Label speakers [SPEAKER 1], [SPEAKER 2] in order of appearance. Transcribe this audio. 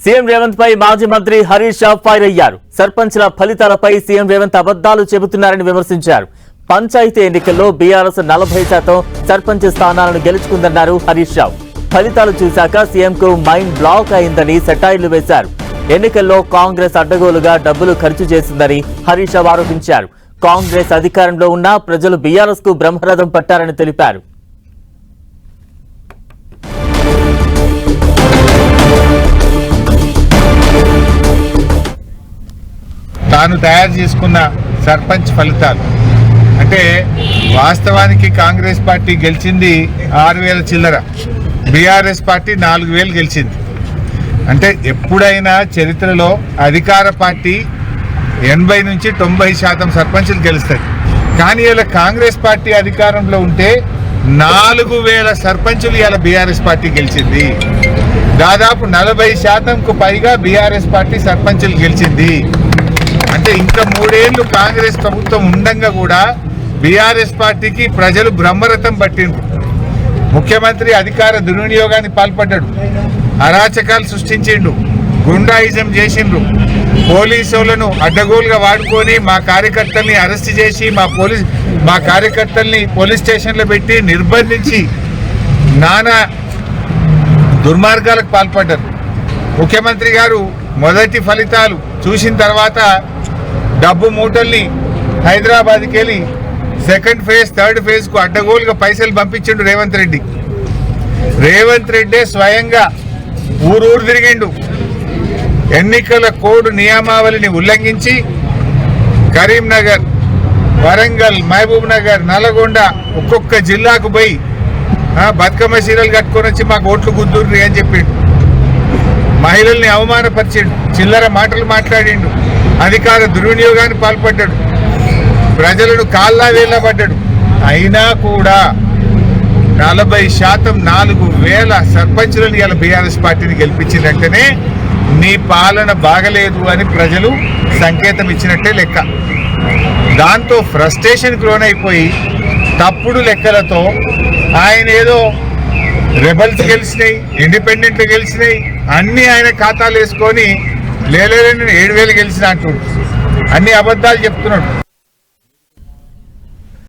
[SPEAKER 1] CM Revanth పై మాజీ మంత్రి Harish Rao fire అయ్యారు. సర్పంచ్ల ఫలితాలపై సీఎం రేవంత్ అబద్దాలు చెబుతున్నారని విమర్శించారు. పంచాయతీ ఎన్నికల్లో బీఆర్ఎస్ 40% సర్పంచ్ స్థానాలను గెలుచుకుందన్నారు హరీష్ రావు. ఫలితాలు చూశాక సీఎంకు మైండ్ బ్లాక్ అయిందని సెటైర్లు వేశారు. ఎన్నికల్లో కాంగ్రెస్ అడ్డగోలుగా డబ్బులు ఖర్చు చేసిందని హరీష్ రావు ఆరోపించారు. కాంగ్రెస్ అధికారంలో ఉన్న ప్రజలు బీఆర్ఎస్ కు బ్రహ్మరథం పట్టారని తెలిపారు.
[SPEAKER 2] తాను తయారు చేసుకున్న సర్పంచ్ ఫలితాలు అంటే వాస్తవానికి కాంగ్రెస్ పార్టీ గెలిచింది 6,000 చిల్లర, బీఆర్ఎస్ పార్టీ 4,000 గెలిచింది. అంటే ఎప్పుడైనా చరిత్రలో అధికార పార్టీ 80 నుంచి 90% సర్పంచులు గెలుస్తుంది. కానీ ఇలా కాంగ్రెస్ పార్టీ అధికారంలో ఉంటే 4,000 సర్పంచులు ఇలా బీఆర్ఎస్ పార్టీ గెలిచింది. దాదాపు 40%కు పైగా బీఆర్ఎస్ పార్టీ సర్పంచులు గెలిచింది. అంటే ఇంకా 3 ఏళ్లు కాంగ్రెస్ ప్రభుత్వం ఉండంగా కూడా బీఆర్ఎస్ పార్టీకి ప్రజలు బ్రహ్మరథం పట్టిండ్రు. ముఖ్యమంత్రి అధికార దుర్వినియోగాన్ని పాల్పడ్డాడు, అరాచకాలు సృష్టించిండు, గుండాయిజం చేసిండ్రు, పోలీసులను అడ్డగోలుగా వాడుకొని మా కార్యకర్తల్ని అరెస్ట్ చేసి మా కార్యకర్తల్ని పోలీస్ స్టేషన్లో పెట్టి నిర్బంధించి నానా దుర్మార్గాలకు పాల్పడ్డారు. ముఖ్యమంత్రి గారు మొదటి ఫలితాలు చూసిన తర్వాత డబ్బు మూటల్ని హైదరాబాద్కి వెళ్ళి సెకండ్ ఫేజ్ థర్డ్ ఫేజ్కు అడ్డగోలుగా పైసలు పంపించిండు రేవంత్ రెడ్డి. రేవంత్ రెడ్డి స్వయంగా ఊరు తిరిగిండు. ఎన్నికల కోడ్ నియమావళిని ఉల్లంఘించి కరీంనగర్, వరంగల్, మహబూబ్ నగర్, నల్గొండ ఒక్కొక్క జిల్లాకు పోయి బతుకమ్మ చీరలు కట్టుకొని వచ్చి మాకు ఓట్లు గుద్దుర్రి అని చెప్పిండు. మహిళల్ని అవమానపరిచిండు, చిల్లర మాటలు మాట్లాడిండు, అధికార దుర్వినియోగాన్ని పాల్పడ్డాడు, ప్రజలను కాళ్ళ వేళ్ళబడ్డాడు. అయినా కూడా 40% 4,000 సర్పంచులను ఇలా బీఆర్ఎస్ పార్టీని గెలిపించిందంటేనే నీ పాలన బాగలేదు అని ప్రజలు సంకేతం ఇచ్చినట్టే లెక్క. దాంతో ఫ్రస్ట్రేషన్కి లోనైపోయి తప్పుడు లెక్కలతో ఆయన ఏదో రెబల్స్ గెలిచినాయి, ఇండిపెండెంట్లు గెలిచినాయి, అన్నీ ఆయన ఖాతాలు వేసుకొని 7,000 గెలిచిన అంటున్నాడు. అన్ని అబద్ధాలు చెప్తున్నాడు.